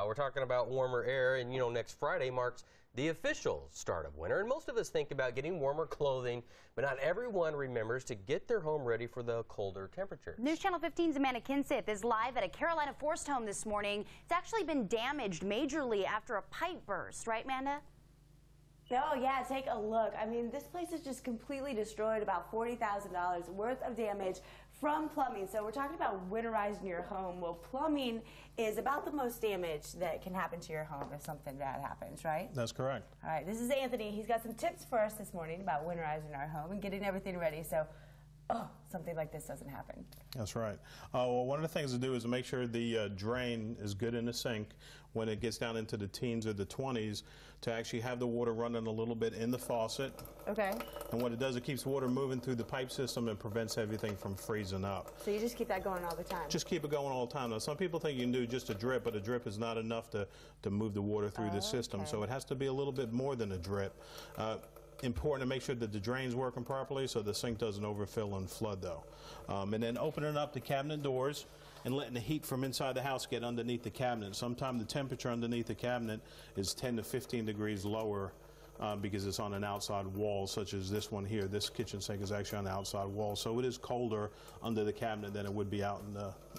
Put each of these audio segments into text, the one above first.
We're talking about warmer air, and next Friday marks the official start of winter, and most of us think about getting warmer clothing, but not everyone remembers to get their home ready for the colder temperatures. News Channel 15's Amanda Kinseth is live at a Carolina forest home this morning. It's actually been damaged majorly after a pipe burst, right, Amanda? Oh, yeah, take a look. I mean, this place is just completely destroyed, about $40,000 worth of damage from plumbing. So we're talking about winterizing your home. Well, plumbing is about the most damage that can happen to your home if something bad happens, right? That's correct. All right, this is Anthony. He's got some tips for us this morning about winterizing our home and getting everything ready so something like this doesn't happen. That's right. Well, one of the things to do is make sure the drain is good in the sink when it gets down into the teens or the 20s, to actually have the water running a little bit in the faucet. Okay. And what it does, it keeps water moving through the pipe system and prevents everything from freezing up. So you just keep that going all the time? Just keep it going all the time. Now, some people think you can do just a drip, but a drip is not enough to move the water through the system. So it has to be a little bit more than a drip. Important to make sure that the drain's working properly so the sink doesn't overfill and flood, though. And then opening up the cabinet doors and letting the heat from inside the house get underneath the cabinet. Sometimes the temperature underneath the cabinet is 10 to 15 degrees lower because it's on an outside wall, such as this one here. This kitchen sink is actually on the outside wall, so it is colder under the cabinet than it would be out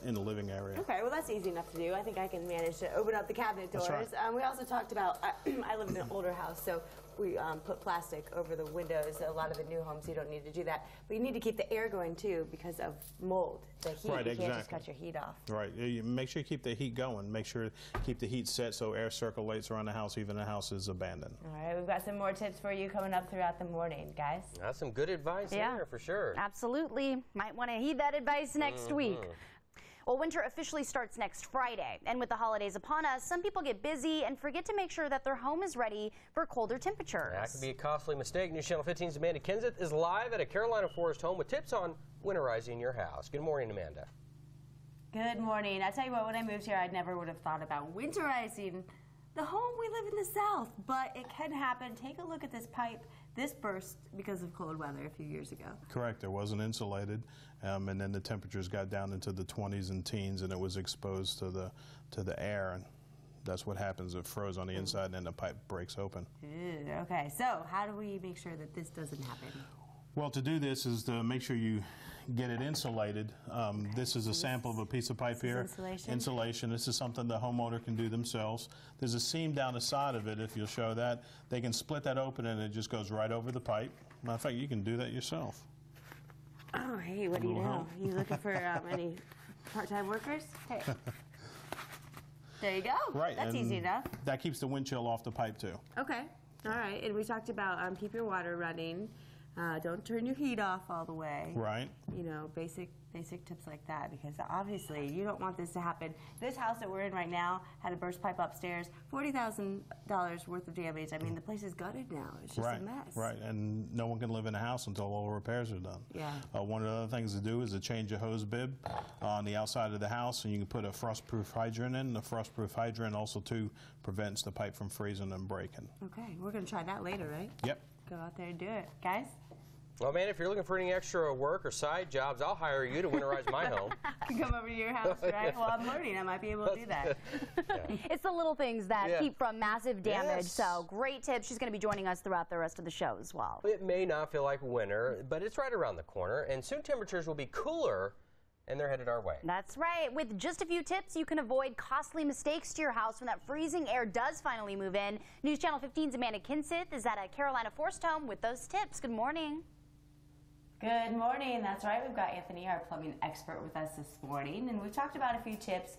in the living area. Okay, well, that's easy enough to do. I think I can manage to open up the cabinet doors. That's right. We also talked about, I live in an older house, so we put plastic over the windows. A lot of the new homes, you don't need to do that. But you need to keep the air going, too, because of mold, the heat. Right, you can't just cut your heat off. Right. You make sure you keep the heat going. Make sure keep the heat set so air circulates around the house, even if the house is abandoned. All right, we've got some more tips for you coming up throughout the morning, guys. That's some good advice there, for sure. Absolutely. Might want to heed that advice next week. Well, winter officially starts next Friday, and with the holidays upon us, some people get busy and forget to make sure that their home is ready for colder temperatures. That could be a costly mistake. News Channel 15's Amanda Kinseth is live at a Carolina forest home with tips on winterizing your house. Good morning, Amanda. Good morning. I tell you what, when I moved here, I never would have thought about winterizing the home. We live in the South, but it can happen. Take a look at this pipe. This burst because of cold weather a few years ago. Correct. It wasn't insulated, and then the temperatures got down into the 20s and teens, and it was exposed to the air, and that's what happens. It froze on the inside, and then the pipe breaks open. Okay, so how do we make sure that this doesn't happen? Well, to do this is to make sure you get it insulated. This is a sample of a piece of pipe here. Insulation. This is something the homeowner can do themselves. There's a seam down the side of it, if you'll show that. They can split that open and it just goes right over the pipe. Matter of fact, you can do that yourself. Oh, hey, what do you know? You looking for any part-time workers? Hey. There you go. Right. That's easy enough. That keeps the wind chill off the pipe, too. Okay. All right. And we talked about keep your water running. Don't turn your heat off all the way. Right. You know, basic tips like that, because obviously you don't want this to happen. This house that we're in right now had a burst pipe upstairs, $40,000 worth of damage. I mean, the place is gutted now. It's just a mess. Right, and no one can live in a house until all repairs are done. Yeah. One of the other things to do is to change a hose bib on the outside of the house, and you can put a frost-proof hydrant in. The frost-proof hydrant also, too, prevents the pipe from freezing and breaking. Okay, we're going to try that later, right? Yep. Go out there and do it. Guys? Well, man, if you're looking for any extra work or side jobs, I'll hire you to winterize my home. I can come over to your house, right? Well, I'm learning. I might be able to do that. It's the little things that keep from massive damage. So great tips. She's going to be joining us throughout the rest of the show as well. It may not feel like winter, but it's right around the corner, and soon temperatures will be cooler, and they're headed our way. That's right. With just a few tips, you can avoid costly mistakes to your house when that freezing air does finally move in. News Channel 15's Amanda Kinseth is at a Carolina forest home with those tips. Good morning. Good morning. That's right. We've got Anthony, our plumbing expert, with us this morning, and we've talked about a few tips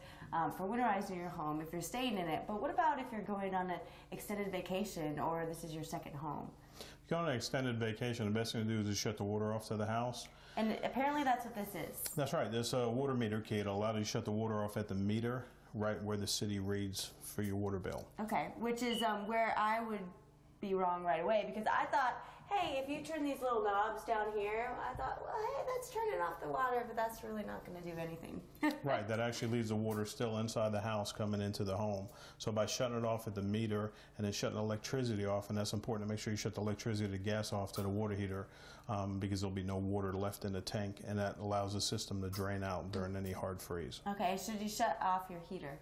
for winterizing your home if you're staying in it. But what about if you're going on an extended vacation or this is your second home? If you're on an extended vacation, the best thing to do is just shut the water off to the house. And apparently that's what this is. That's right. There's a water meter key. It'll allow you to shut the water off at the meter right where the city reads for your water bill. Okay, which is where I would be wrong right away, because I thought, hey, if you turn these little knobs down here, I thought, well, hey, that's turning off the water, but that's really not going to do anything. Right, that actually leaves the water still inside the house coming into the home. So by shutting it off at the meter and then shutting the electricity off, and that's important to make sure you shut the electricity, the gas off to the water heater, because there'll be no water left in the tank, and that allows the system to drain out during any hard freeze. Okay, should you shut off your heater?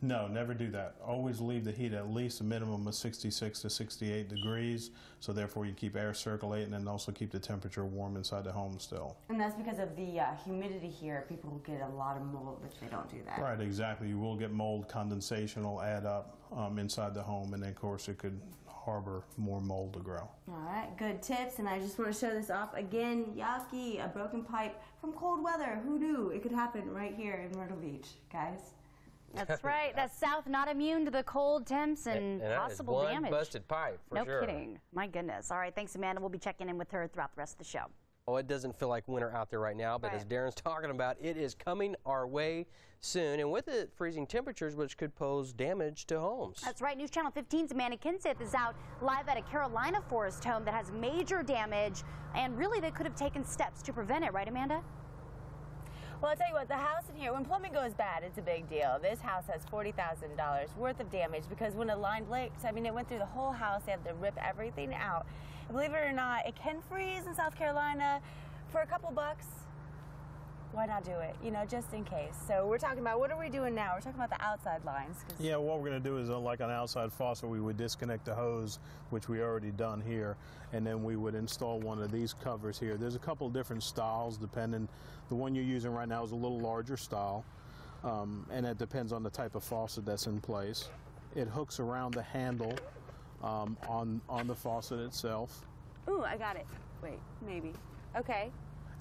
No, never do that. Always leave the heat at least a minimum of 66 to 68 degrees, so therefore you keep air circulating and also keep the temperature warm inside the home still. And that's because of the humidity here. People will get a lot of mold if they don't do that. Right, exactly. You will get mold. Condensation will add up inside the home, and then of course it could harbor more mold to grow. All right, good tips, and I just want to show this off again. Yucky, a broken pipe from cold weather. Who knew it could happen right here in Myrtle Beach, guys? That's right. That's South not immune to the cold temps and possible that is one damage. Busted pipe, for sure. No kidding. My goodness. All right, thanks, Amanda. We'll be checking in with her throughout the rest of the show. Oh, it doesn't feel like winter out there right now, but as Darren's talking about, it is coming our way soon, and with it, freezing temperatures, which could pose damage to homes. That's right. News Channel 15's Amanda Kinseth is out live at a Carolina forest home that has major damage, and really they could have taken steps to prevent it, right, Amanda? Well, I'll tell you what, the house in here, when plumbing goes bad, it's a big deal. This house has $40,000 worth of damage because when a line breaks, I mean, it went through the whole house. They had to rip everything out. And believe it or not, it can freeze in South Carolina for a couple bucks. Why not do it, you know, just in case. So we're talking about, what are we doing now? We're talking about the outside lines. Yeah, what we're going to do is like an outside faucet, we would disconnect the hose, which we already done here, and then we would install one of these covers here. There's a couple different styles depending. The one you're using right now is a little larger style, and it depends on the type of faucet that's in place. It hooks around the handle on the faucet itself. Ooh, I got it. Wait, maybe. Okay.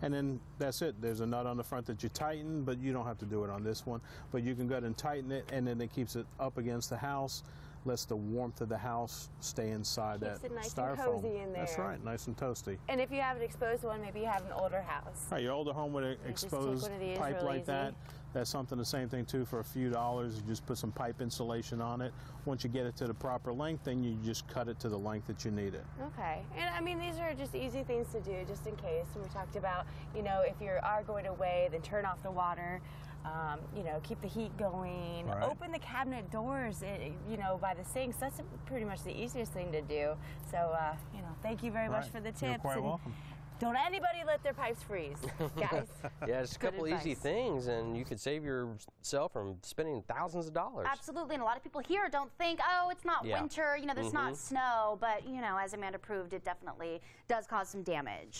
And then that's it. There's a nut on the front that you tighten, but you don't have to do it on this one. But you can go ahead and tighten it, and then it keeps it up against the house, lets the warmth of the house stay inside that styrofoam. Keeps it nice and cozy in there. That's right, nice and toasty. And if you have an exposed one, maybe you have an older house. Right, your older home with an exposed pipe like that, that's something the same thing too. For a few dollars, you just put some pipe insulation on it. Once you get it to the proper length, then you just cut it to the length that you need it. Okay, and I mean, these are just easy things to do just in case. And we talked about, you know, if you are going away, then turn off the water. You know, keep the heat going. Right. Open the cabinet doors, you know, by the sinks. That's pretty much the easiest thing to do. So, you know, thank you very much for the tips. You're quite welcome. Don't anybody let their pipes freeze, guys. Yeah, just a couple easy things, and you could save yourself from spending thousands of dollars. Absolutely, and a lot of people here don't think, oh, it's not winter, you know, there's not snow, but, you know, as Amanda proved, it definitely does cause some damage.